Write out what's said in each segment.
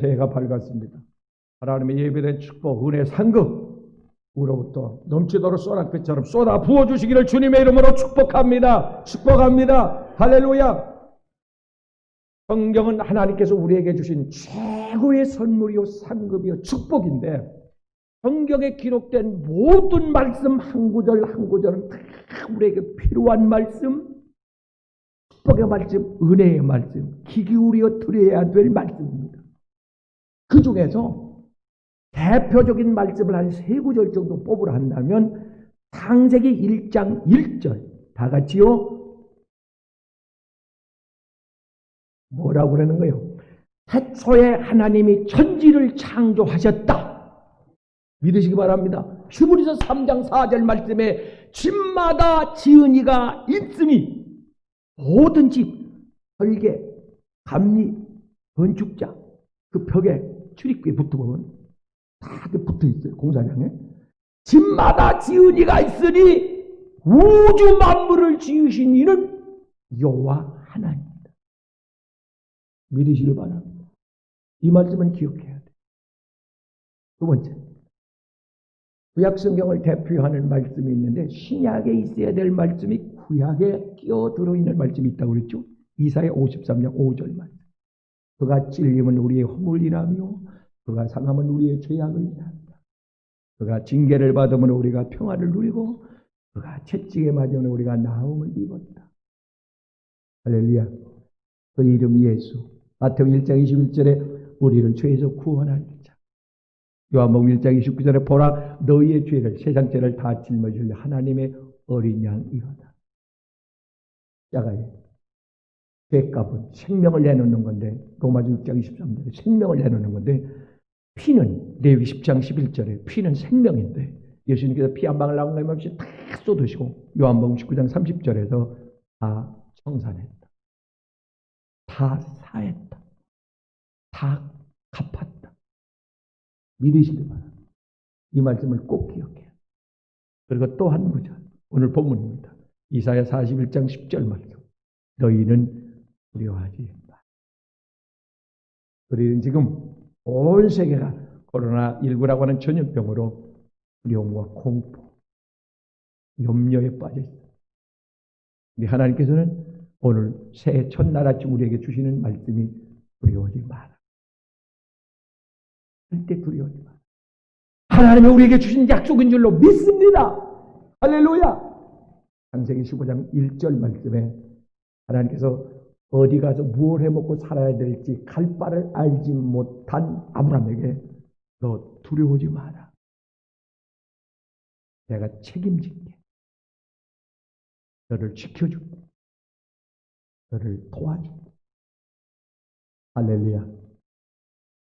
새해가 밝았습니다. 하나님의 예배된 축복, 은혜, 상급 우로부터 넘치도록 쏘라빛처럼 쏟아 부어주시기를 주님의 이름으로 축복합니다. 축복합니다. 할렐루야. 성경은 하나님께서 우리에게 주신 최고의 선물이요 상급이요 축복인데, 성경에 기록된 모든 말씀 한 구절 한 구절은 다 우리에게 필요한 말씀, 축복의 말씀, 은혜의 말씀, 귀 기울여 들어야 될 말씀입니다. 그 중에서 대표적인 말씀을 한 세 구절 정도 뽑으라 한다면 창세기 1장 1절 다 같이요. 뭐라고 그러는 거예요? 태초에 하나님이 천지를 창조하셨다. 믿으시기 바랍니다. 히브리서 3장 4절 말씀에 집마다 지은 이가 있으니 모든 집, 설계, 감리, 건축자 그 벽에 출입구에 붙어보면 다 붙어 있어요. 공사장에 집마다 지은 이가 있으니 우주 만물을 지으신 이는 여호와 하나님이다. 믿으시길 바랍니다. 이 말씀은 기억해야 돼요. 두 번째, 구약 성경을 대표하는 말씀이 있는데 신약에 있어야 될 말씀이 구약에 끼어들어 있는 말씀이 있다고 그랬죠. 이사야 53장 5절 말씀. 그가 찔림은 우리의 허물이라며 그가 상함은 우리의 죄악을 인한다. 그가 징계를 받으면 우리가 평화를 누리고 그가 채찍에 맞으면 우리가 나음을 입었다. 할렐루야. 그 이름 예수. 마태복음 1장 21절에 우리를 죄에서 구원할 자. 요한복음 1장 29절에 보라 너희의 죄를 세상 죄를 다 짊어질 하나님의 어린 양이로다. 자가에 죄값은 생명을 내놓는 건데, 로마서 6장 23절에 생명을 내놓는 건데, 피는 레위기 10장 11절에 피는 생명인데 예수님께서 피 한 방울 남김없이 다 쏟으시고 요한복음 19장 30절에서 다 청산했다. 다 사했다. 다 갚았다. 믿으시기 바랍니다. 이 말씀을 꼭 기억해요. 그리고 또 한 구절, 오늘 본문입니다. 이사야 41장 10절 말씀. 너희는 두려워하지 마. 우리는 지금 온 세계가 코로나19라고 하는 전염병으로 두려움과 공포, 염려에 빠져 있습니다. 근데 하나님께서는 오늘 새해 첫날 아침 우리에게 주시는 말씀이 두려워하지 마라. 절대 두려워하지 마라. 하나님이 우리에게 주신 약속인 줄로 믿습니다. 할렐루야. 창세기 15장 1절 말씀에 하나님께서 어디 가서 무엇을 해먹고 살아야 될지 갈 바를 알지 못한 아브라함에게 너 두려워하지 마라. 내가 책임질게. 너를 지켜줄게. 너를 도와줄게. 할렐루야.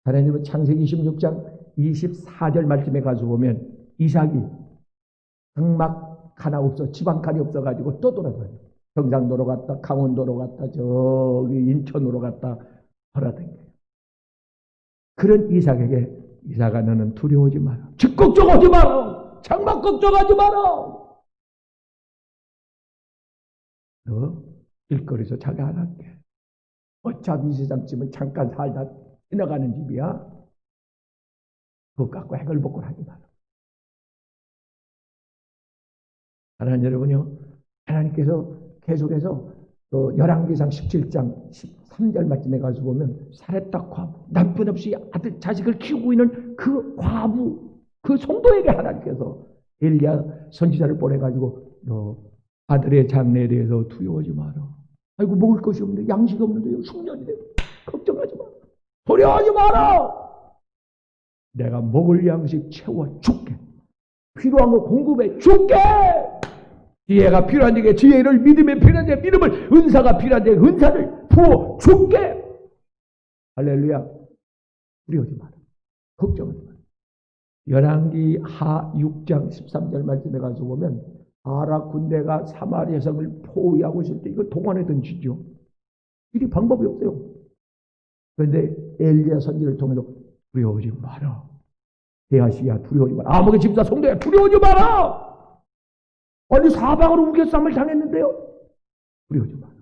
하나님은 창세기 26장 24절 말씀에 가서 보면 이삭이 장막 하나 없어, 지방칸이 없어가지고 떠돌아다녀. 경상도로 갔다, 강원도로 갔다, 저기 인천으로 갔다 돌아다녀요. 그런 이삭에게 이삭아 너는 두려워하지 마라. 집 걱정하지 마라. 장막 걱정하지 마라. 너 길거리에서 자기 안 할게. 어차피 이 세상 집은 잠깐 살다 지나가는 집이야. 그거 갖고 해결복걸 하지 마라. 하나님 여러분요, 하나님께서 계속해서 열왕기상 17장 13절 말씀에 가서 보면 사렙다 과부, 남편 없이 아들 자식을 키우고 있는 그 과부, 그 성도에게 하나님께서 엘리야 선지자를 보내가지고 너 아들의 장래에 대해서 두려워하지 마라. 아이고 먹을 것이 없는데, 양식이 없는데 흉년이 돼. 걱정하지 마라. 두려워하지 마라. 내가 먹을 양식 채워줄게. 필요한 거 공급해 줄게. 지혜가 필요한 데에 지혜를, 믿음이 필요한 데에 믿음을, 은사가 필요한 데에 은사를 부어 줄게. 할렐루야. 두려워하지 마라. 걱정하지 마라. 열왕기 하 6장 13절 말씀에 가서 보면 아랍 군대가 사마리아 성을 포위하고 있을 때 이걸 동원하던 짓죠. 이리 방법이 없어요. 그런데 엘리야 선지를 통해서 두려워하지 마라. 대하시야 두려워하지 마라. 아무개 집사 성도야 두려워하지 마라. 아니 사방으로 우겨쌈을 당했는데요. 두려워하지 마라.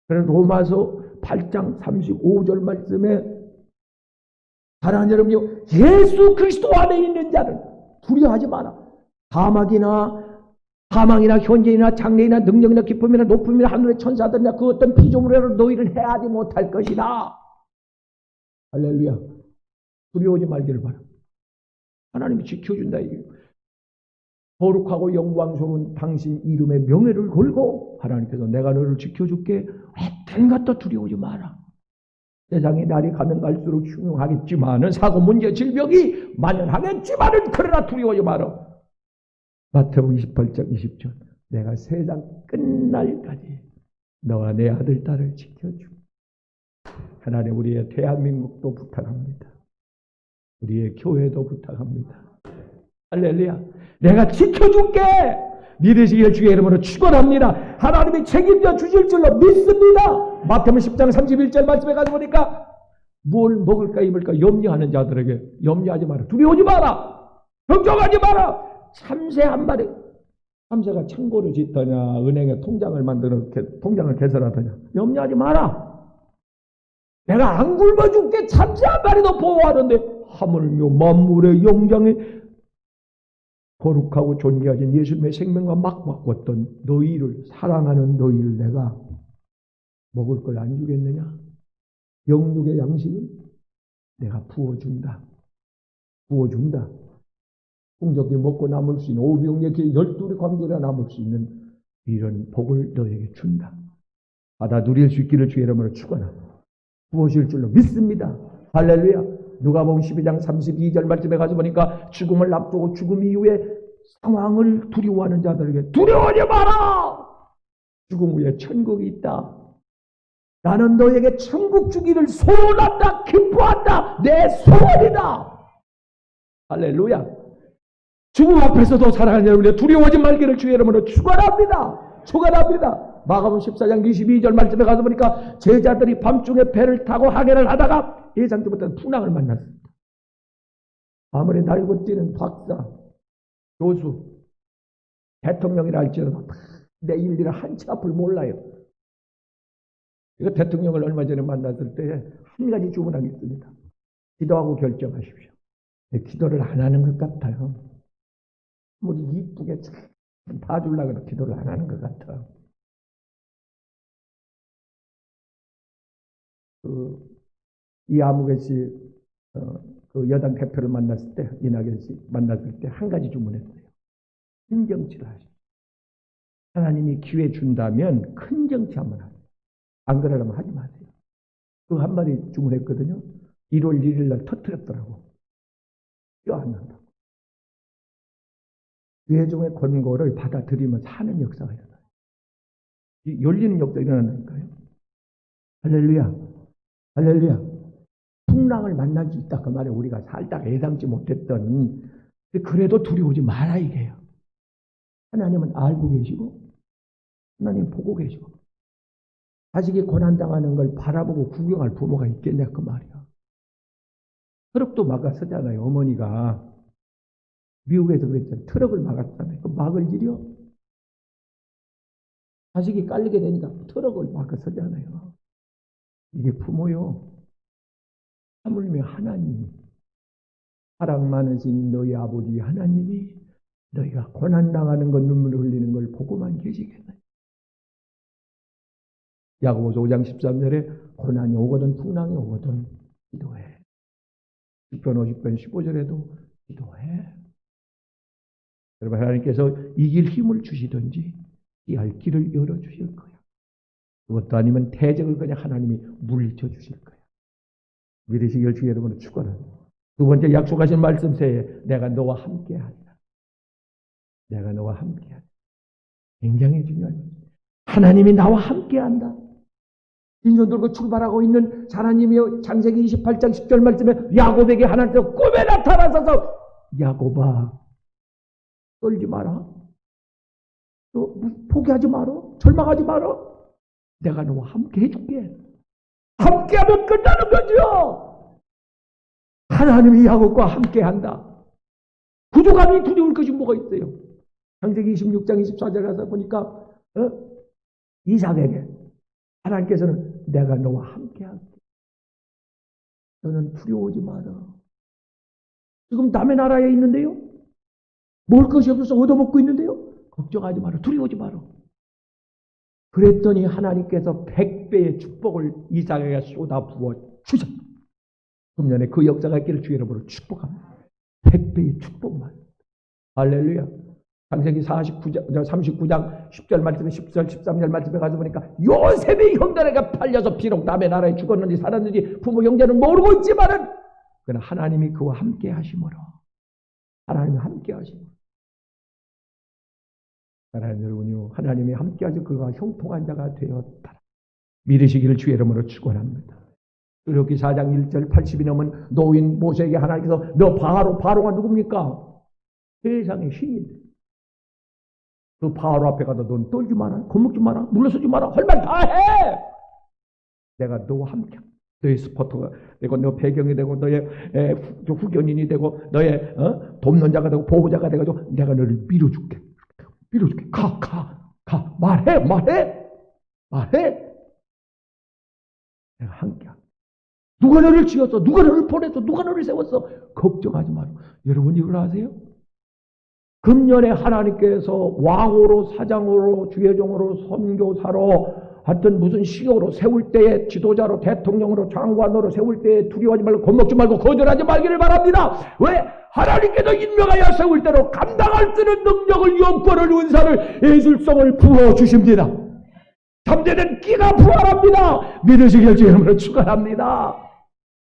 그래서 로마서 8장 35절 말씀에 사랑하는 여러분요, 예수 그리스도 안에 있는 자는 두려워하지 마라. 사망이나 현재이나 장래이나 능력이나 기쁨이나 높음이나 하늘의 천사들이나 그 어떤 피조물이라도 너희를 해하지 못할 것이다. 할렐루야. 두려워하지 말기를 바랍니다. 하나님이 지켜준다 이게. 거룩하고 영광스러운 당신 이름의 명예를 걸고 하나님께서 내가 너를 지켜줄게. 어떤 것도 두려워하지 마라. 세상에 날이 가면 갈수록 흉흉하겠지만은 사고 문제 질병이 만연하겠지만은 그러나 두려워하지 마라. 마태복음 28장 20절 내가 세상 끝날까지 너와 내 아들 딸을 지켜주고 하나님 우리의 대한민국도 부탁합니다. 우리의 교회도 부탁합니다. 할렐루야. 내가 지켜줄게. 믿으시길 주의 이름으로 축원합니다. 하나님이 책임져 주실 줄로 믿습니다. 마태복음 10장 31절 말씀에 가서 보니까 뭘 먹을까 입을까 염려하는 자들에게 염려하지 마라. 두려워하지 마라. 걱정하지 마라. 참새 한 마리. 참새가 창고를 짓더냐 은행에 통장을 만들어 통장을 개설하더냐 염려하지 마라. 내가 안 굶어줄게. 참새 한 마리도 보호하는데 하물며 만물의 영장에 거룩하고 존귀하신 예수님의 생명과 막 바꿨던 너희를 사랑하는 너희를 내가 먹을 걸 안 주겠느냐? 영육의 양식을 내가 부어준다. 부어준다. 풍족히 먹고 남을 수 있는 오병의 길 12리 광주나 남을 수 있는 이런 복을 너에게 준다. 받아 누릴 수 있기를 주의 이름으로 축원합니다. 부어질 줄로 믿습니다. 할렐루야. 누가복음 12장 32절 말씀에 가서 보니까 죽음을 앞두고 죽음 이후에 상황을 두려워하는 자들에게 두려워하지 마라. 죽음 후에 천국이 있다. 나는 너에게 천국 주기를 소원한다. 기뻐한다. 내 소원이다. 할렐루야. 죽음 앞에서도 사랑하는 여러분의 두려워하지 말기를 주의 이름으로 축원합니다. 축원합니다. 마가복음 14장 22절 말씀에 가서 보니까 제자들이 밤중에 배를 타고 항해를 하다가 예상치 못한 풍랑을 만났습니다. 아무리 날고 뛰는 박사, 교수, 대통령이라 할지라도 내 일일을 한치 앞을 몰라요. 이거 대통령을 얼마 전에 만났을 때 한 가지 주문하기 있습니다. 기도하고 결정하십시오. 기도를 안 하는 것 같아요. 우리 이쁘게 봐주려고 기도를 안 하는 것 같아. 이아무개 씨, 그 여당 대표를 만났을 때, 이낙연 씨 만났을 때 한 가지 주문했어요. 큰 정치를 하십시오. 하나님이 기회 준다면 큰 정치 한번 하세요. 안 그러려면 하지 마세요. 그 한마디 주문했거든요. 1월 1일 날 터뜨렸더라고. 뼈안 난다고. 외종의 권고를 받아들이면 사는 역사가 일어나요. 열리는 역사가 일어난다니까요. 할렐루야. 할렐루야. 풍랑을 만날 수 있다. 그 말에 우리가 살다가 예상치 못했던, 그래도 두려워하지 마라 이게요. 하나님은 알고 계시고, 하나님 보고 계시고, 자식이 고난당하는 걸 바라보고 구경할 부모가 있겠냐 그 말이야. 트럭도 막아서잖아요. 어머니가 미국에서 그랬잖아요. 트럭을 막았잖아요. 그 막을 일이요? 자식이 깔리게 되니까 트럭을 막아서잖아요. 이게 부모요. 하물며 하나님, 사랑 많으신 너희 아버지 하나님이 너희가 고난당하는 것, 눈물을 흘리는 걸 보고만 계시겠나요? 야고보서 5장 13절에 고난이 오거든 풍랑이 오거든 기도해. 10편 50편 15절에도 기도해. 여러분, 하나님께서 이길 힘을 주시든지 이할 길을 열어주실 거야. 그것도 아니면 대적을 그냥 하나님이 물리쳐 주실 거야. 믿으시길 주의 이름으로 축원합니다. 두 번째 약속하신 말씀새에 내가 너와 함께하리라. 내가 너와 함께하리라. 굉장히 중요한 거죠. 하나님이 나와 함께한다. 인전 들고 출발하고 있는 하나님이 창세기 28장 10절 말씀에 야곱에게 하나님께서 꿈에 나타나셔서 야곱아 떨지 마라. 너 포기하지 마라. 절망하지 마라. 내가 너와 함께 해줄게. 함께하면 끝나는 거죠. 하나님이 야곱과 함께한다. 부족함이 두려울 것이 뭐가 있어요. 창세기 26장 24절 가서 보니까 이삭에게 하나님께서는 내가 너와 함께할게. 너는 두려워하지 마라. 지금 남의 나라에 있는데요. 먹을 것이 없어서 얻어먹고 있는데요. 걱정하지 마라. 두려워하지 마라. 그랬더니 하나님께서 100배의 축복을 이삭에게 쏟아부어 주셨다. 금년에 그 역사가 있기를 주의 이름으로 축복합니다. 100배의 축복만. 할렐루야. 창세기 39장 10절 말씀에 10절 13절 말씀에 가서 보니까 요셉이 형들에게 팔려서 비록 남의 나라에 죽었는지 살았는지 부모 형제는 모르고 있지만은 그러나 하나님이 그와 함께 하심으로 하나님이 함께 하심으로 사랑하는 여러분요, 하나님이 함께 하셔 그가 형통한 자가 되었다. 믿으시기를 주의 이름으로 축원합니다. 출애굽기 4장 1절 80이 넘은 노인 모세에게 하나님께서 너 바로가 누굽니까? 세상의 신인데 그 바로 앞에 가서 넌 떨지 마라, 겁먹지 마라, 물러서지 마라, 할 말 다 해. 내가 너와 함께, 너의 스포터가 되고, 너 배경이 되고, 너의 후견인이 되고, 너의 돕는 자가 되고, 보호자가 되고, 내가 너를 밀어줄게. 밀어줄게. 가, 말해. 내가 함께. 누가 너를 지었어? 누가 너를 보냈어? 누가 너를 세웠어? 걱정하지 마라. 여러분 이걸 아세요? 금년에 하나님께서 왕으로, 사장으로, 주회종으로, 선교사로, 하여튼 무슨 시호로 세울 때에 지도자로, 대통령으로, 장관으로 세울 때에 두려워하지 말고 겁먹지 말고 거절하지 말기를 바랍니다. 왜? 하나님께서 임명하여 세울 때로 감당할 수 있는 능력을, 여건을, 은사를, 예술성을 부어주십니다. 참되는 끼가 부활합니다. 믿으시길 주님으로 축원합니다.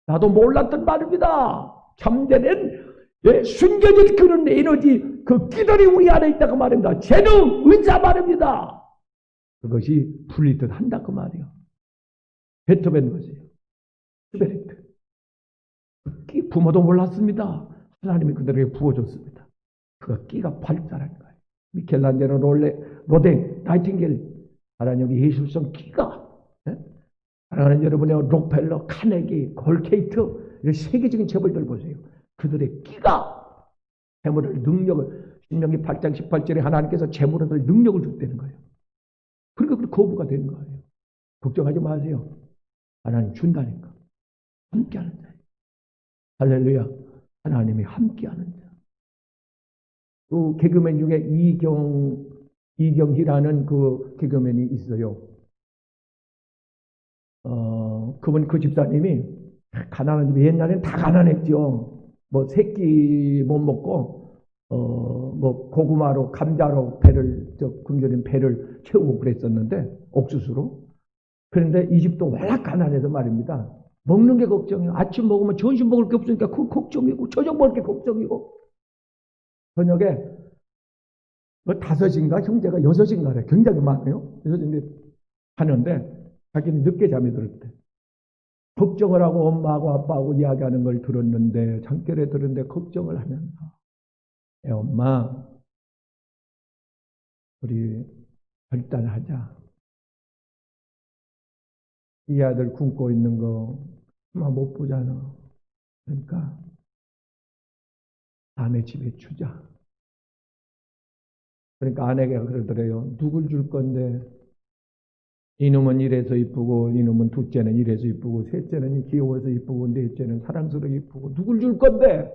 나도 몰랐던 말입니다. 참되는 숨겨진 그런 에너지, 그 끼들이 우리 안에 있다고 말입니다. 재능, 은사 말입니다. 그것이 풀리듯 한다 그 말이에요. 베토벤 것이에요. 슈베르트. 끼 부모도 몰랐습니다. 하나님이 그들에게 부어줬습니다. 그가 끼가 발달한 거예요. 미켈란젤로, 로댕, 나이팅게일, 하나님의 예술성 끼가, 사랑하는 여러분의 록펠러, 카네기, 골케이트, 이런 세계적인 재벌들 보세요. 그들의 끼가 재물을, 능력을, 신명기 8장 18절에 하나님께서 재물을 능력을 줬다는 거예요. 그러니까 그 거부가 되는 거예요. 걱정하지 마세요. 하나님 준다니까. 함께하는 자예요. 할렐루야. 하나님이 함께하는 자. 그 개그맨 중에 이경희라는 그 개그맨이 있어요. 그분 그 집사님이 가난한 집에, 옛날에는 다 가난했죠. 뭐 새끼 못 먹고 뭐 고구마로, 감자로 굶겨진 배를 채우고 그랬었는데, 옥수수로. 그런데 이 집도 워낙 가난해서 말입니다. 먹는 게 걱정이에요. 아침 먹으면 점심 먹을 게 없으니까 그 걱정이고, 저녁 먹을 게 걱정이고. 저녁에 뭐 5인가 형제가 6인가래. 굉장히 많아요. 6인데 하는데 자기는 늦게 잠이 들었대. 걱정을 하고 엄마하고 아빠하고 이야기하는 걸 들었는데, 잠결에 들었는데 걱정을 하면서, 엄마, 우리 결단하자. 이 아들 굶고 있는 거 엄마 못 보잖아. 그러니까 남의 집에 주자. 그러니까 아내가 그러더래요. 누굴 줄 건데? 이놈은 이래서 이쁘고, 이놈은 둘째는 이래서 이쁘고, 셋째는 귀여워서 이쁘고, 넷째는 사랑스러워 이쁘고, 누굴 줄 건데?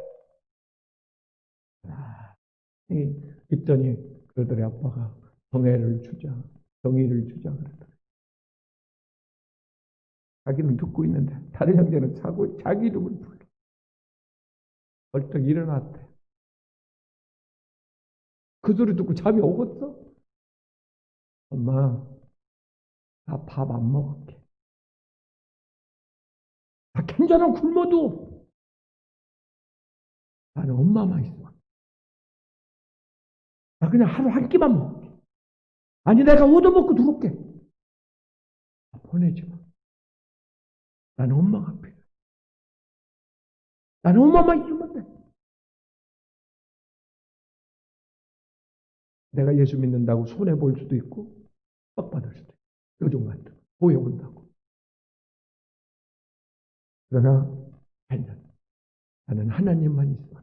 있더니 그러더래. 아빠가 정혜를 주자, 정의를 주자 그러더래. 자기는 듣고 있는데 다른 형제는 자기 이름을 불러. 벌떡 일어났대. 그 소리 듣고 잠이 오겠어? 엄마, 나 밥 안 먹을게. 나 괜찮아, 굶어도. 나는 엄마만 있어. 나 그냥 하루 한 끼만 먹을게. 아니, 내가 얻어먹고 들어올게. 보내지 마. 나는 엄마가 필요해. 나는 엄마만 있으면 돼. 내가 예수 믿는다고 손해볼 수도 있고, 빡받을 수도 있고, 요즘 같은 보여온다고. 그러나 나는 하나님만 있어.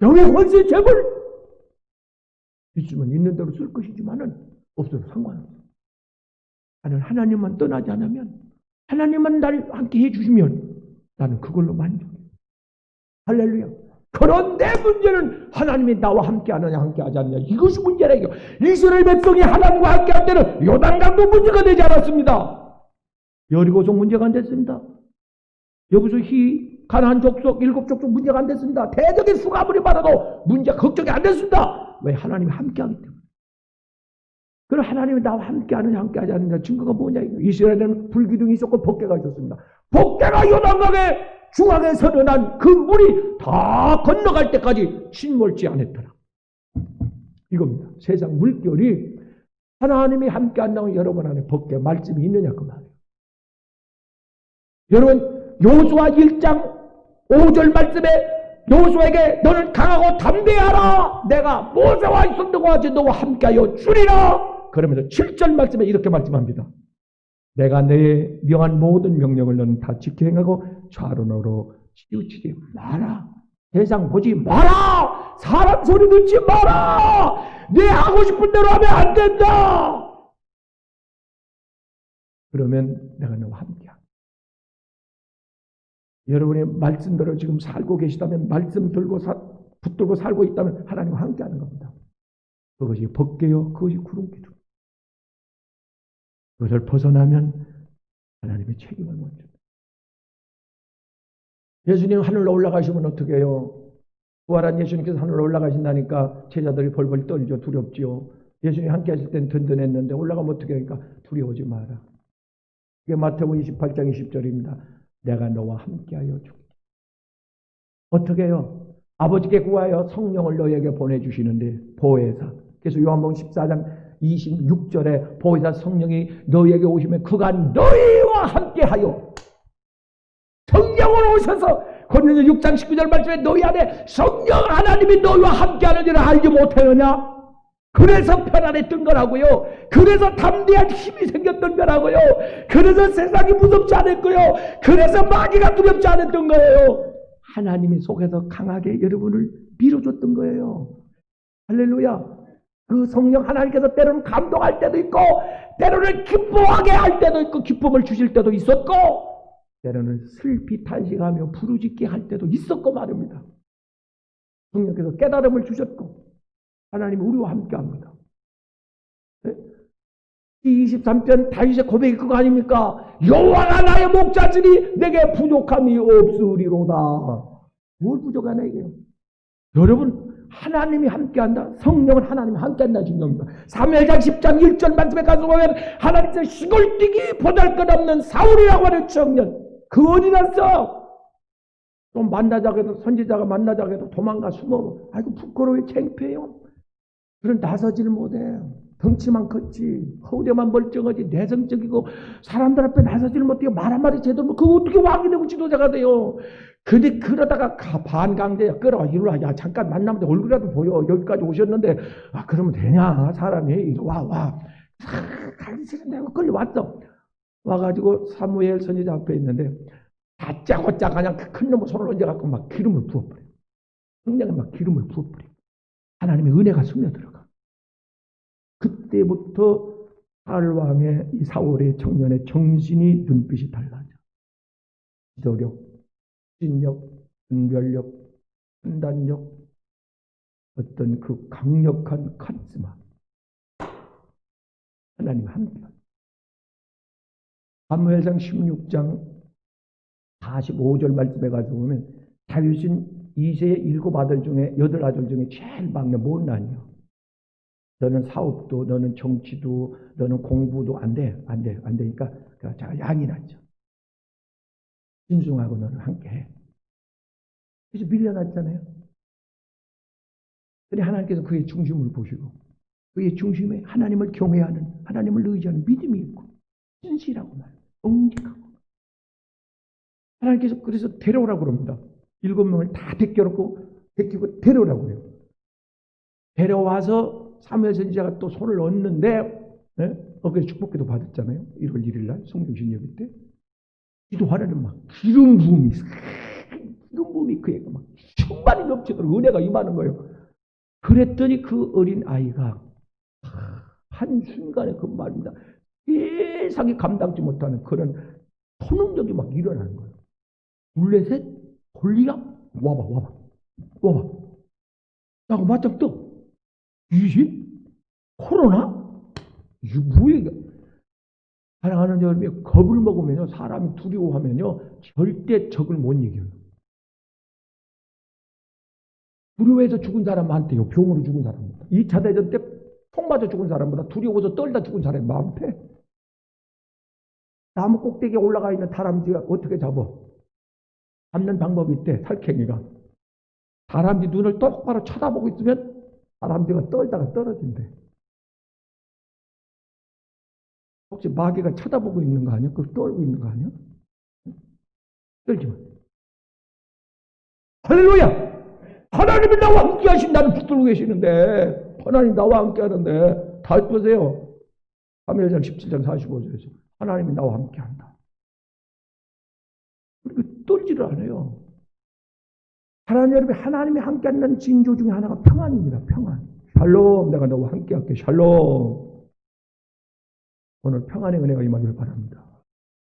영의 권세 재물 있으면 있는 대로 쓸 것이지만은 없어도 상관없어. 나는 하나님만 떠나지 않으면, 하나님만 날 함께 해주시면 나는 그걸로 만족해. 할렐루야. 그런데 문제는 하나님이 나와 함께 하느냐 함께 하지 않느냐, 이것이 문제라. 이스라엘 백성이 하나님과 함께 할 때는 요단강도 문제가 되지 않았습니다. 여리고성 문제가 안 됐습니다. 여기서 가나안 족속 7족속 문제가 안 됐습니다. 대적의 수가 아무리 많아도 문제 걱정이 안 됐습니다. 왜? 하나님이 함께 하기 때문에. 그럼 하나님이 나와 함께 하느냐 함께 하지 않느냐 증거가 뭐냐. 이스라엘에는 불기둥이 있었고 법궤가 있었습니다. 법궤가 요단강의 중앙에 서려난 그 물이 다 건너갈 때까지 침몰지 않았더라. 이겁니다. 세상 물결이 하나님이 함께 한다고 여러분 안에 법궤 말씀이 있느냐 그 말이에요. 여러분 여호수아 1장 5절 말씀에 여호수아에게 너는 강하고 담대하라. 내가 모세와 손등과 같이 너와 함께하여 주리라. 그러면서 7절 말씀에 이렇게 말씀합니다. 내가 내 명한 모든 명령을 너는 다 지켜 행하고 좌로우로 치우치지 마라. 세상 보지 마라. 사람 소리 듣지 마라. 내 하고 싶은 대로 하면 안 된다. 그러면 내가 너와 함께하겠다. 여러분의 말씀대로 지금 살고 계시다면, 말씀 들고 붙들고 살고 있다면 하나님과 함께하는 겁니다. 그것이 법궤요, 그것이 구름기둥. 그것을 벗어나면 하나님의 책임을 못 줍니다. 예수님 하늘로 올라가시면 어떻게 해요? 부활한 예수님께서 하늘로 올라가신다니까 제자들이 벌벌 떨죠. 두렵지요. 예수님 함께 하실 땐 든든했는데 올라가면 어떻게 하니까 두려워하지 마라. 이게 마태복음 28장 20절입니다. 내가 너와 함께하여 주겠다. 어떻게 해요? 아버지께 구하여 성령을 너에게 보내주시는데 보혜사. 그래서 요한복음 14장 26절에 보혜사 성령이 너에게 오시면 그가 너희와 함께하여, 성령으로 오셔서 고린도서 6장 19절 말씀에 너희 안에 성령 하나님이 너희와 함께하는 줄을 알지 못하느냐? 그래서 편안했던 거라고요. 그래서 담대한 힘이 생겼던 거라고요. 그래서 세상이 무섭지 않았고요. 그래서 마귀가 두렵지 않았던 거예요. 하나님이 속에서 강하게 여러분을 밀어줬던 거예요. 할렐루야. 그 성령 하나님께서 때로는 감동할 때도 있고 때로는 기뻐하게 할 때도 있고 기쁨을 주실 때도 있었고 때로는 슬피 탄식하며 부르짖게 할 때도 있었고 말입니다. 성령께서 깨달음을 주셨고 하나님이 우리와 함께합니다. 이 23편 다윗의 고백이 그거 아닙니까? 여호와가 나의 목자시니 내게 부족함이 없으리로다. 뭘 부족하나 이게요? 여러분 하나님이 함께한다. 성령은 하나님이 함께한다 증거입니다. 사무엘상 10장 1절 말씀에 가서 보면 하나님께서 시골뛰기 보잘것없는 사울이라고 하는 청년, 그 어디 갔어? 또 만나자고 해도, 선지자가 만나자고 해도 도망가 숨어. 아이고 부끄러워 창피해요. 그런 나서지를 못해. 덩치만 컸지, 허우대만 멀쩡하지, 내성적이고 사람들 앞에 나서지를 못해요. 말 한마디 제대로 뭐 그거 어떻게 왕이 되고 지도자가 돼요. 근데 그러다가 반강제야. 끌어와 이리와. 야 잠깐 만나면 얼굴이라도 보여. 여기까지 오셨는데 그러면 되냐 사람이. 이리 와. 가기 싫은데 하고 끌려왔어. 와가지고 사무엘 선지자 앞에 있는데 다짜고짜 그냥 큰 놈의 손을 얹어갖고 막 기름을 부어버려. 성령에 막 기름을 부어버려. 하나님의 은혜가 스며들어가. 그때부터 사울왕의 이 사울의 청년의 정신이 눈빛이 달라져. 지도력, 진력, 분별력, 판단력, 어떤 그 강력한 카리스마. 하나님 함께. 사무엘상 16장 45절 말씀에 가서 보면 다윗은 이세의 7아들 중에 8아들 중에 제일 막내 못난이요. 너는 사업도, 너는 정치도, 너는 공부도 안 되니까 자 양이 났죠. 신중하고 너는 함께해. 그래서 밀려났잖아요. 근데 하나님께서 그의 중심을 보시고 그의 중심에 하나님을 경외하는, 하나님을 의지하는 믿음이 있고 신실하고 정직하고 하나님께서 그래서 데려오라고 그럽니다. 7명을 다 데리고 데려오라고 그래요. 데려와서 사무엘 선지자가 또 손을 얹는데 그래서 축복기도 받았잖아요. 1월 1일 날 성령신 예배 때 기도하려는 막 기름 부음이 그에게 막 충만히 넘치도록 은혜가 임하는 거예요. 그랬더니 그 어린 아이가 한순간에 그 말입니다. 세상이 감당지 못하는 그런 초능력이 막 일어나는 거예요. 둘레셋 돌리가 와봐 나고 맞짱 떠. 귀신? 코로나? 이게 뭐야? 사랑하는 여러분이 겁을 먹으면요, 사람이 두려워하면요, 절대 적을 못 이겨요. 두려워해서 죽은 사람 많대요. 병으로 죽은 사람보다. 2차 대전 때 총 맞아 죽은 사람보다 두려워서 떨다 죽은 사람이 많대. 나무 꼭대기에 올라가 있는 다람쥐가 어떻게 잡는 방법이 있대, 살쾡이가. 다람쥐 눈을 똑바로 쳐다보고 있으면 다람쥐가 떨다가 떨어진대. 혹시 마귀가 쳐다보고 있는 거 아니야? 그걸 떨고 있는 거 아니야? 떨지 마. 할렐루야! 하나님이 나와 함께 하신다는 붙들고 계시는데, 하나님 나와 함께 하는데, 다 보세요. 사무엘상 17장 45절에서 하나님이 나와 함께 한다. 그리고 떨지를 않아요. 사랑하는 여러분, 하나님이 함께 하는 징조 중에 하나가 평안입니다. 평안. 샬롬, 내가 너와 함께 할게. 샬롬. 오늘 평안의 은혜가 임하기를 바랍니다.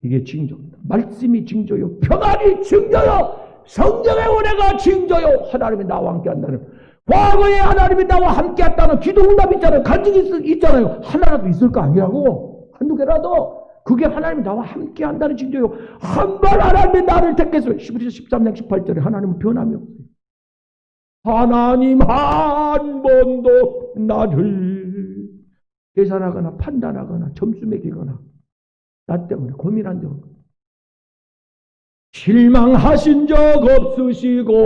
이게 징조입니다. 말씀이 징조요. 평안이 징조요. 성령의 은혜가 징조요. 하나님이 나와 함께 한다는. 과거에 하나님이 나와 함께 했다는 기도 응답 있잖아요. 간증이 있잖아요. 하나라도 있을 거 아니라고. 한두 개라도. 그게 하나님이 나와 함께 한다는 징조요. 한 번 하나님이 나를 택했어요. 히브리서 13장 18절에 하나님은 변함이 없어요. 하나님 한 번도 나를 계산하거나 판단하거나 점수 매기거나 나 때문에 고민한 적 없어요. 실망하신 적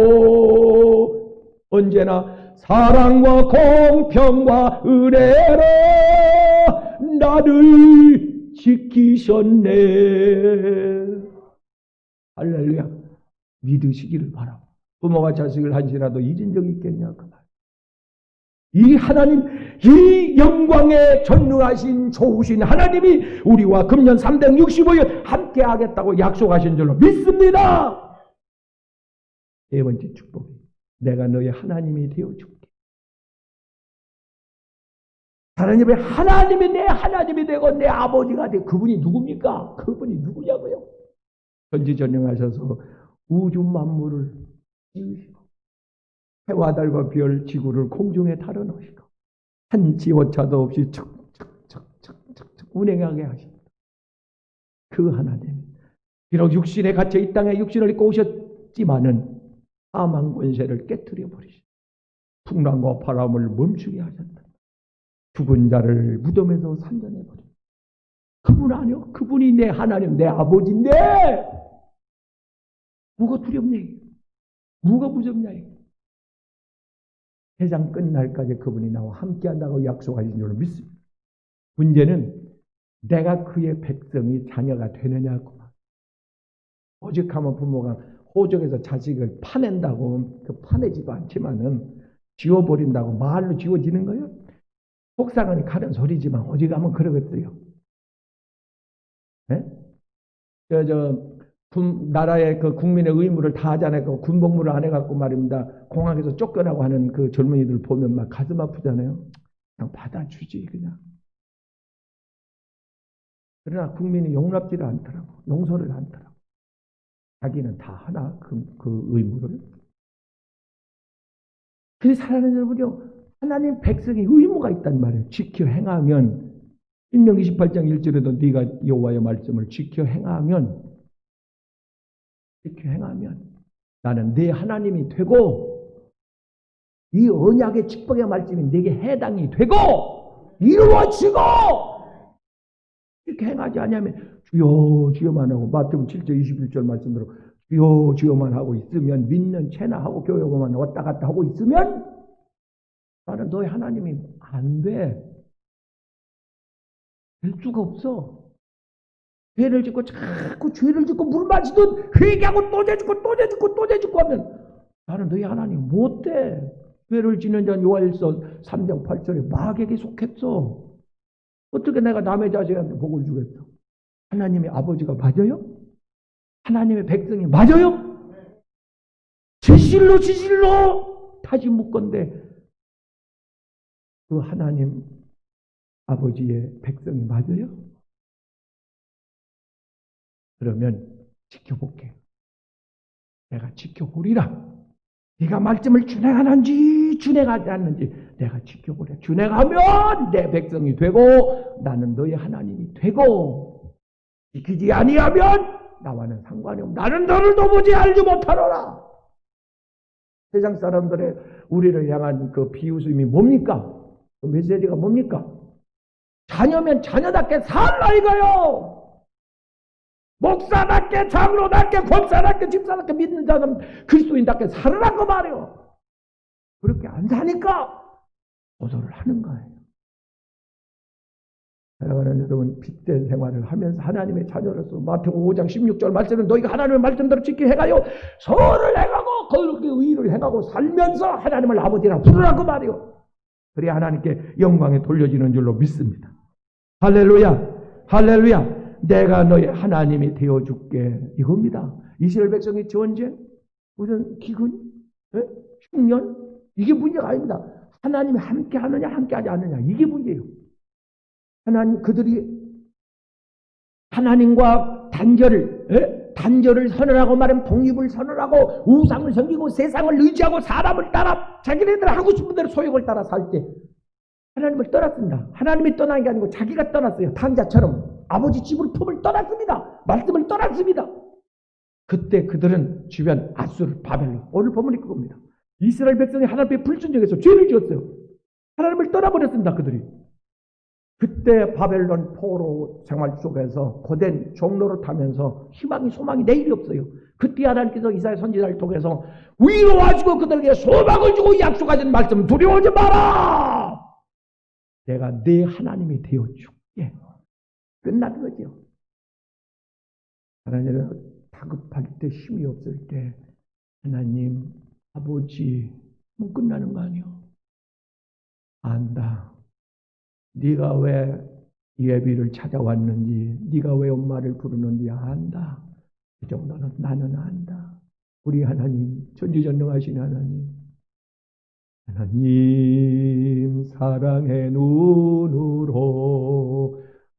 없으시고 언제나 사랑과 공평과 은혜로 나를 지키셨네. 할렐루야. 믿으시기를 바라고. 부모가 자식을 한시라도 잊은 적이 있겠냐 그 말. 이 하나님, 이 영광에 전능하신 좋으신 하나님이 우리와 금년 365일 함께 하겠다고 약속하신 줄로 믿습니다. 네 번째 축복이 내가 너의 하나님이 되어줄게. 하나님의 하나님이 내 하나님이 되고 내 아버지가 되고 그분이 누굽니까? 그분이 누구냐고요? 전지전능하셔서 우주 만물을 지으시고 해와 달과 별 지구를 공중에 달아놓으시고 한 지오차도 없이 척척척척척 운행하게 하십니다. 그 하나님 비록 육신에 갇혀 이 땅에 육신을 입고 오셨지만은 사망 권세를 깨뜨려 버리시고 풍랑과 바람을 멈추게 하셨다. 죽은 자를 무덤에서 살려내 버리고 그분 아니요? 그분이 내 하나님 내 아버지인데 뭐가 두렵냐? 뭐가 무섭냐? 세상 끝날까지 그분이 나와 함께한다고 약속하신 줄로 믿습니다. 문제는 내가 그의 백성이 자녀가 되느냐고. 오직하면 부모가 호적에서 자식을 파낸다고 그 파내지도 않지만은 지워버린다고 말로 지워지는 거예요. 속상하니 가는 소리지만 오직하면 그러겠어요. 네? 나라의 그 국민의 의무를 다 하잖아요. 그 군복무를 안 해갖고 말입니다. 공항에서 쫓겨나고 하는 그 젊은이들 보면 막 가슴 아프잖아요. 그냥 받아주지, 그냥. 그러나 국민이 용납지를 않더라고. 용서를 않더라고. 자기는 다 하나, 그 의무를. 그래서 사랑하는 여러분요, 하나님 백성의 의무가 있단 말이에요. 지켜 행하면, 신명 28장 1절에도 네가 여호와의 말씀을 지켜 행하면 나는 네 하나님이 되고 이 언약의 축복의 말씀이 네게 해당이 되고 이루어지고 이렇게 행하지 않으면 주여 주여만 하고 마태복음 7절 21절 말씀대로 주여 주여만 하고 있으면 믿는 채나 하고 교육만 왔다 갔다 하고 있으면 나는 너의 하나님이 안 돼. 될 수가 없어. 죄를 짓고 자꾸 죄를 짓고 물 마시듯 회개하고 또 죄짓고 또 죄짓고 또 죄짓고 하면 나는 너희 하나님 못 돼. 죄를 짓는 자는 요한일서 3장 8절에 마귀에게 속했어. 어떻게 내가 남의 자식한테 복을 주겠어? 하나님의 아버지가 맞아요? 하나님의 백성이 맞아요? 진실로 다시 묻건대 그 하나님 아버지의 백성이 맞아요? 그러면 지켜볼게. 내가 지켜보리라. 네가 말씀을 준행하는지 준행하지 않는지 내가 지켜보리라. 준행하면 내 백성이 되고 나는 너의 하나님이 되고, 지키지 아니하면 나와는 상관이 없고 나는 너를 도무지 알지 못하노라. 세상 사람들의 우리를 향한 그 비웃음이 뭡니까? 그 메시지가 뭡니까? 자녀면 자녀답게 살라 이거요. 목사답게, 장로답게, 권사답게, 집사답게, 믿는 자는 그리스도인답게 살으라고 말이요. 그렇게 안 사니까 고소를 하는 거예요. 사랑하는 여러분, 빛된 생활을 하면서 하나님의 자녀로서 마태복음 5장 16절 말씀은 너희가 하나님의 말씀대로 지켜 해가요 선을 행하고 그렇게 의를 행하고 살면서 하나님을 아버지라 부르라고 말이요. 그래야 하나님께 영광이 돌려지는 줄로 믿습니다. 할렐루야, 할렐루야. 내가 너의 하나님이 되어줄게, 이겁니다. 이스라엘 백성의 전쟁, 무슨 기근, 흉년, 이게 문제가 아닙니다. 하나님이 함께 하느냐 함께 하지 않느냐, 이게 문제예요. 하나님, 그들이 하나님과 단절을 선언하고 말하면 독립을 선언하고 우상을 섬기고 세상을 의지하고 사람을 따라 자기네들 하고 싶은 대로 소욕을 따라 살 때 하나님을 떠났습니다. 하나님이 떠난 게 아니고 자기가 떠났어요. 탕자처럼 아버지 집을 품을 떠났습니다. 말씀을 떠났습니다. 그때 그들은 주변 아수르, 바벨론, 오늘 보면 그겁니다. 이스라엘 백성이 하나님 앞에 불순종해서 죄를 지었어요. 하나님을 떠나버렸습니다. 그들이. 그때 바벨론 포로 생활 속에서 고된 종로를 타면서 희망이 소망이 내일이 없어요. 그때 하나님께서 이사야 선지자를 통해서 위로하시고 그들에게 소망을 주고 약속하신 말씀, 두려워하지 마라. 내가 네 하나님이 되어줄게. 끝나는 거죠. 하나님은 다급할 때, 힘이 없을 때 하나님, 아버지, 뭐 끝나는 거 아니요. 안다. 네가 왜 예비를 찾아왔는지, 네가 왜 엄마를 부르는지 안다. 그 정도는 나는 안다. 우리 하나님, 전지전능하신 하나님, 하나님 사랑의 눈으로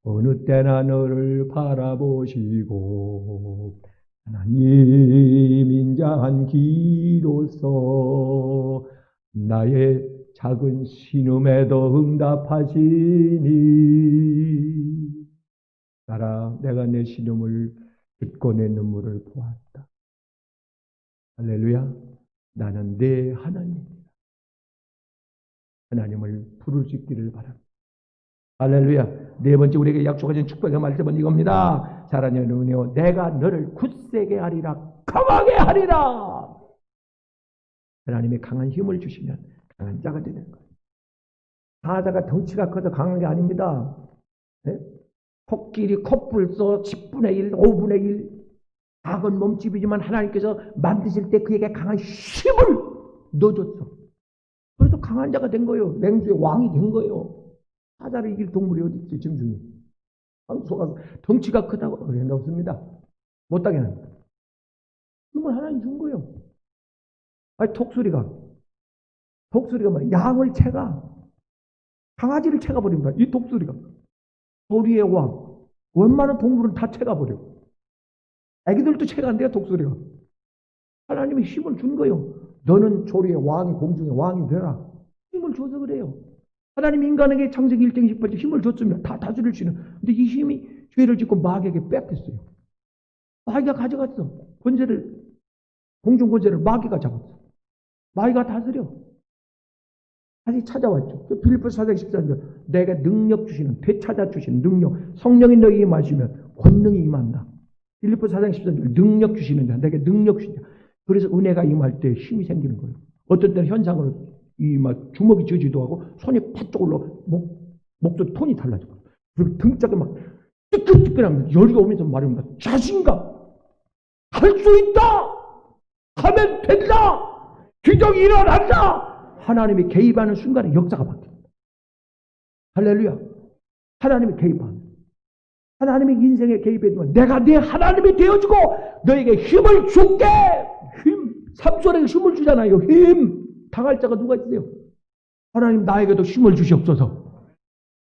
어느 때나 너를 바라보시고 하나님 인자한 기로서 나의 작은 신음에도 응답하시니 나라 내가 내 신음을 듣고 내 눈물을 보았다. 할렐루야. 나는 내 하나님이다. 하나님을 부를 수 있기를 바랍니다. 할렐루야. 네 번째 우리에게 약속하신 축복의 말씀은 이겁니다. 사랑하는 은혜요, 내가 너를 굳세게 하리라, 강하게 하리라. 하나님이 강한 힘을 주시면 강한 자가 되는 거예요. 사자가 덩치가 커서 강한 게 아닙니다. 네? 코끼리 콧불소 10분의 1, 5분의 1 작은 몸집이지만 하나님께서 만드실 때 그에게 강한 힘을 넣어줬어. 그래서 강한 자가 된 거예요. 맹수의 왕이 된 거예요. 사자를 이길 동물이 어디 있어요, 짐승이. 소가 덩치가 크다고 그런 게 없습니다. 못하게 합니다. 힘을 하나님 준 거예요. 아니, 독수리가 막 양을 채가, 강아지를 채가 버립니다. 이 독수리가. 소리의 왕. 웬만한 동물은 다 채가 버려. 애기들도 채가 안 돼요, 독수리가. 하나님이 힘을 준 거예요. 너는 조리의 왕이, 공중의 왕이 되라. 힘을 줘서 그래요. 하나님 인간에게 창세기 1장 28절 힘을 줬으면 다 다스릴 수 있는. 근데 이 힘이 죄를 짓고 마귀에게 뺏겼어요. 마귀가 가져갔어. 권세를, 공중 권세를 마귀가 잡았어. 마귀가 다스려. 다시 찾아왔죠. 빌립보서 4장 14절 내게 능력 주시는, 되찾아 주시는 능력, 성령이 너에게 임하시면 권능이 임한다. 빌립보서 4장 14절 능력 주시는 자, 내게 능력 주시는 자. 그래서 은혜가 임할 때 힘이 생기는 거예요. 어떤 때는 현상으로 이 막 주먹이 쥐지도 하고 손이 팍 올라 목소리 톤이 달라져. 그리고 등짝에 막 뜨끈뜨끈하면 열이 오면서 말합니다. 자신감, 할 수 있다, 하면 된다, 기적이 일어난다. 하나님이 개입하는 순간에 역사가 바뀝니다. 할렐루야. 하나님이 개입하는, 하나님이 인생에 개입해주면 내가 네 하나님이 되어주고 너에게 힘을 줄게. 힘, 삼손에게 힘을 주잖아요. 힘. 당할 자가 누가 있어요? 하나님 나에게도 힘을 주시옵소서.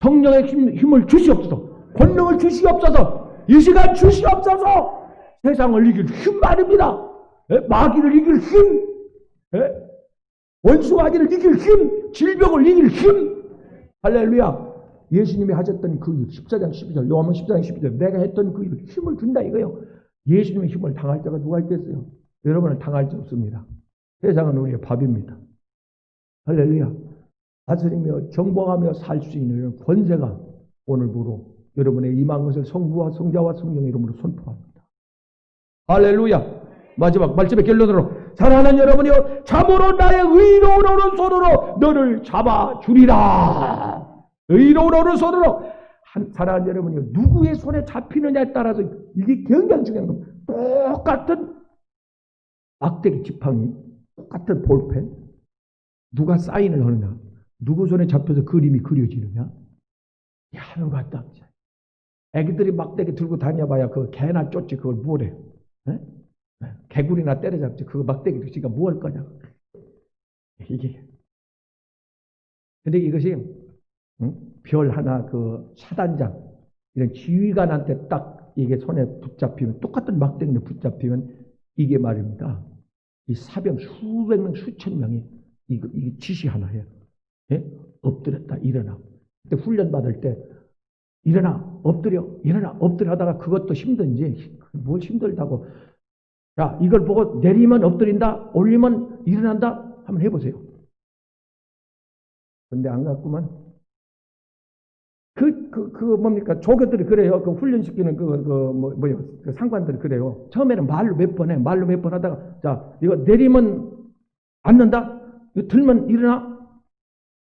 성령의 힘을 주시옵소서. 권능을 주시옵소서. 이 시간 주시옵소서. 세상을 이길 힘 말입니다. 마귀를 이길 힘, 원수마귀를 이길 힘, 질병을 이길 힘. 할렐루야. 예수님이 하셨던 그 14장 12절, 요한복음 14장 12절, 내가 했던 그 힘을 준다 이거예요. 예수님의 힘을 당할 자가 누가 있겠어요? 여러분은 당할 자 없습니다. 세상은 우리의 밥입니다. 할렐루야. 다스리며 정복하며 살 수 있는 권세가 오늘부로 여러분의 임한 것을 성부와 성자와 성령의 이름으로 선포합니다. 할렐루야. 마지막 말씀의 결론으로, 사랑하는 여러분이여, 참으로 나의 의로운 오른손으로 너를 잡아주리라. 의로운 오른손으로. 사랑하는 여러분이여, 누구의 손에 잡히느냐에 따라서 이게 굉장히 중요한 겁니다. 똑같은 막대기 지팡이, 똑같은 볼펜, 누가 사인을 하느냐, 누구 손에 잡혀서 그림이 그려지느냐, 하나가 같다. 애기들이 막대기 들고 다녀봐야 그 개나 쫓지 그걸 뭘 해요? 개구리나 때려잡지 그 막대기 들고 지가 뭐 할 거냐. 이게. 근데 이것이 별 하나 그 사단장 이런 지휘관한테 딱 이게 손에 붙잡히면, 똑같은 막대기에 붙잡히면 이게 말입니다. 이 사병 수백 명 수천 명이 이게 지시 하나 해요. 엎드렸다 일어나. 그때 훈련 받을 때 일어나 엎드려 일어나 엎드려 하다가 그것도 힘든지 뭘 힘들다고, 자 이걸 보고 내리면 엎드린다 올리면 일어난다 한번 해보세요. 근데 안 갔구만. 뭡니까 조교들이 그래요. 그 훈련시키는 그 상관들이 그래요. 처음에는 말로 몇 번 해. 말로 몇 번 하다가, 자 이거 내리면 앉는다, 이거 들면 일어나,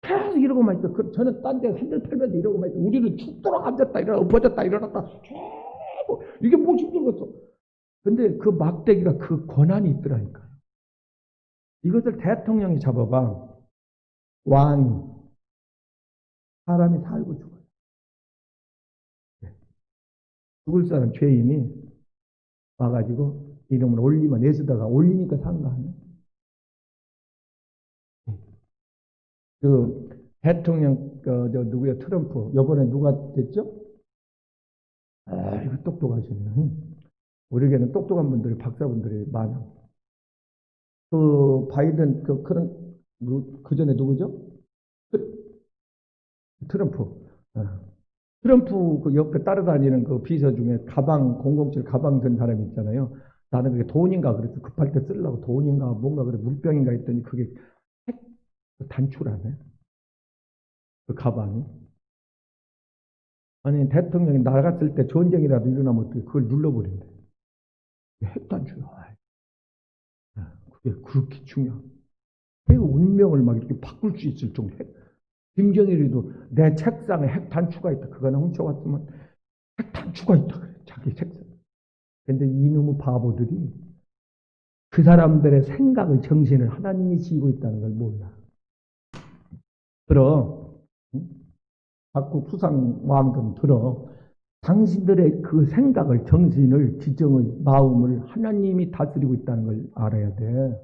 계속 이러고만 있어. 저는 딴 데 핸들 펴면서 이러고만 있어. 우리는 죽도록 앉았다 일어나 엎어졌다 일어났다 계속. 이게 뭐 힘들겠어. 근데 그 막대기가 그 권한이 있더라니까요. 이것을 대통령이 잡아봐, 왕이, 사람이 살고 죽어요. 죽을 사람 죄인이 와가지고 이름을 올리면 애쓰다가 올리니까 산 거 아니에요. 그 대통령 누구야, 트럼프 요번에 누가 됐죠? 이거 똑똑하시네요. 우리에게는 똑똑한 분들이, 박사분들이 많아. 그 바이든 그 전에 누구죠? 트럼프. 트럼프 그 옆에 따라다니는 그 비서 중에 가방, 007 가방 든 사람이 있잖아요. 나는 그게 돈인가 그래서 급할 때 쓰려고 돈인가 뭔가 그래 물병인가 했더니 그게 핵 단추라네. 그 가방이. 아니 대통령이 나갔을 때 전쟁이라도 일어나면 어떻게 그걸 눌러버린대. 핵 단추야. 그게 그렇게 중요한. 핵 운명을 막 이렇게 바꿀 수 있을 정도. 김정일이도 내 책상에 핵 단추가 있다. 그거나 훔쳐왔으면 핵 단추가 있다 그래. 자기 책상. 근데 이놈의 바보들이 그 사람들의 생각을, 정신을 하나님이 지고 있다는 걸 몰라. 들어. 자꾸 수상 왕들 들어. 당신들의 그 생각을, 정신을, 지정의 마음을 하나님이 다스리고 있다는 걸 알아야 돼.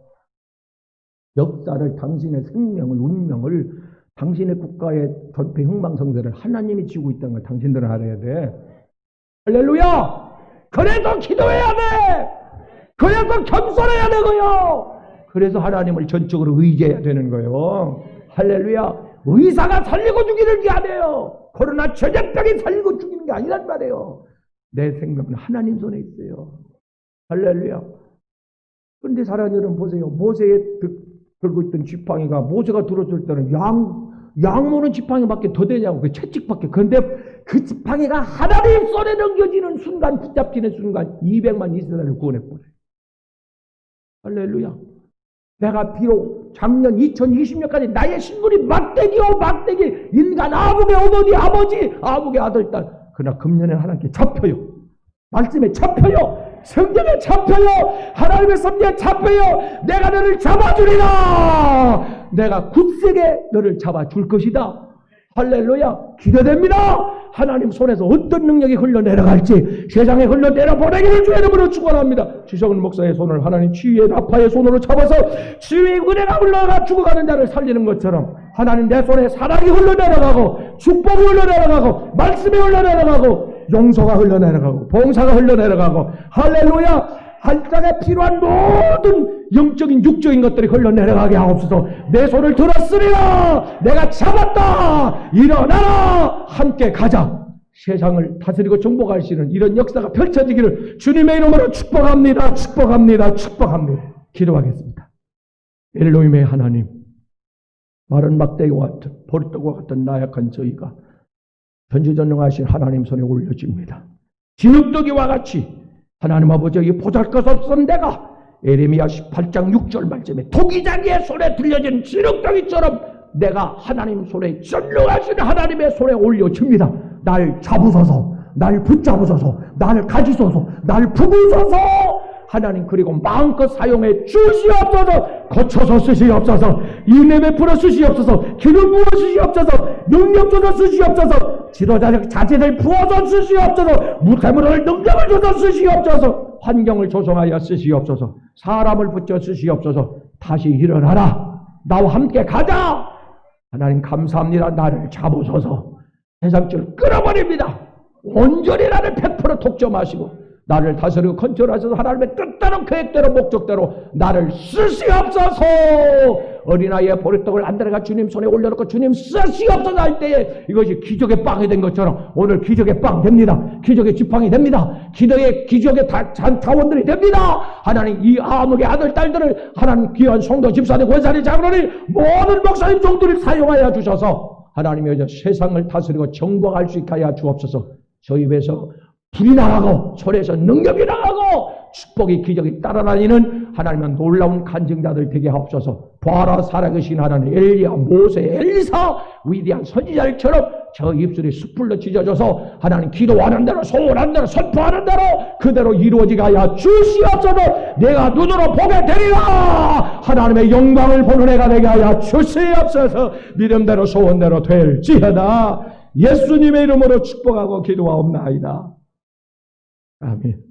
역사를, 당신의 생명을, 운명을, 당신의 국가의 전폐 흥망성쇠를 하나님이 지고 있다는 걸 당신들은 알아야 돼. 할렐루야! 그래서 기도해야 돼! 그래서 겸손해야 되고요! 그래서 하나님을 전적으로 의지해야 되는 거예요. 할렐루야! 의사가 살리고 죽이는 게 아니에요. 코로나 전염병이 살리고 죽이는 게 아니란 말이에요. 내 생명은 하나님 손에 있어요. 할렐루야! 그런데 사랑하는 여러분 보세요. 모세에 들고 있던 지팡이가, 모세가 들어줄 때는 양 모는 지팡이밖에 더 되냐고, 그 채찍밖에. 그런데 그 지팡이가 하나님 손에 넘겨지는 순간, 붙잡히는 순간 200만 이스라엘을 구원해버려요. 할렐루야. 내가 비록 작년 2020년까지 나의 신분이 막대기요 막대기, 인간 아북의 어머니 아버지, 아북의 아들 딸, 그러나 금년에 하나님께 잡혀요. 말씀에 잡혀요. 성경에 잡혀요. 하나님의 섭리에 잡혀요. 내가 너를 잡아주리라. 내가 굳세게 너를 잡아줄 것이다. 할렐루야. 기대됩니다. 하나님 손에서 어떤 능력이 흘러내려갈지 세상에 흘러내려보내기를 주의 이름으로 축원합니다. 지성은 목사의 손을 하나님 치유의 나파의 손으로 잡아서 치유의 은혜가 흘러가 죽어가는 자를 살리는 것처럼 하나님 내 손에 사랑이 흘러내려가고 축복이 흘러내려가고 말씀이 흘러내려가고 용서가 흘러내려가고 봉사가 흘러내려가고 할렐루야. 할당에 필요한 모든 영적인 육적인 것들이 흘러내려가게 하옵소서. 내 손을 들었으리라. 내가 잡았다. 일어나라. 함께 가자. 세상을 다스리고 정복할 수 있는 이런 역사가 펼쳐지기를 주님의 이름으로 축복합니다. 축복합니다. 축복합니다. 기도하겠습니다. 엘로힘의 하나님, 마른 막대기와 같은 보리떡과 같은 나약한 저희가 전지전능하신 하나님 손에 올려집니다. 진흙더기와 같이 하나님 아버지의 보잘것없던 내가 에레미야 18장 6절 말씀에 토기장이의 손에 들려진 진흙더기처럼 내가 하나님 손에 전능하신 하나님의 손에 올려집니다. 날 잡으소서, 날 붙잡으소서, 날 가지소서, 날 부으소서. 하나님 그리고 마음껏 사용해 주시옵소서. 거쳐서 쓰시옵소서. 인내 베풀어 쓰시옵소서. 기름 부어 쓰시옵소서. 능력 줘서 쓰시옵소서. 지도자적 자제를 부어서 쓰시옵소서. 무태물을 능력을 줘서 쓰시옵소서. 환경을 조성하여 쓰시옵소서. 사람을 붙여 쓰시옵소서. 다시 일어나라. 나와 함께 가자. 하나님 감사합니다. 나를 잡으소서. 세상줄 끌어버립니다. 온전히 나를 100% 독점하시고 나를 다스리고 컨트롤하셔서 하나님의 뜻대로 계획대로 목적대로 나를 쓰시옵소서. 어린아이의 보리떡을 안드레가 주님 손에 올려놓고 주님 쓰시옵소서 할 때에 이것이 기적의 빵이 된 것처럼 오늘 기적의 빵 됩니다. 기적의 지팡이 됩니다. 기적의 자원들이 됩니다. 하나님 이 아무개 아들 딸들을 하나님 귀한 성도 집사들 권사님 장로님 모든 목사님 종들을 사용하여 주셔서 하나님의 세상을 다스리고 정복할 수 있게 하여 주옵소서. 저희 입에서 불이 나가고 손에서 능력이 나가고 축복이 기적이 따라다니는 하나님의 놀라운 간증자들 되게 하옵소서. 보아라 살아계신 하나님 엘리야 모세 엘리사 위대한 선지자들처럼 저 입술이 숯불로 지져져서 하나님 기도하는 대로 소원하는 대로 선포하는 대로 그대로 이루어지게 하여 주시옵소서. 내가 눈으로 보게 되리라. 하나님의 영광을 보는 애가 되게 하여 주시옵소서. 믿음대로 소원대로 될지어다. 예수님의 이름으로 축복하고 기도하옵나이다. 아멘.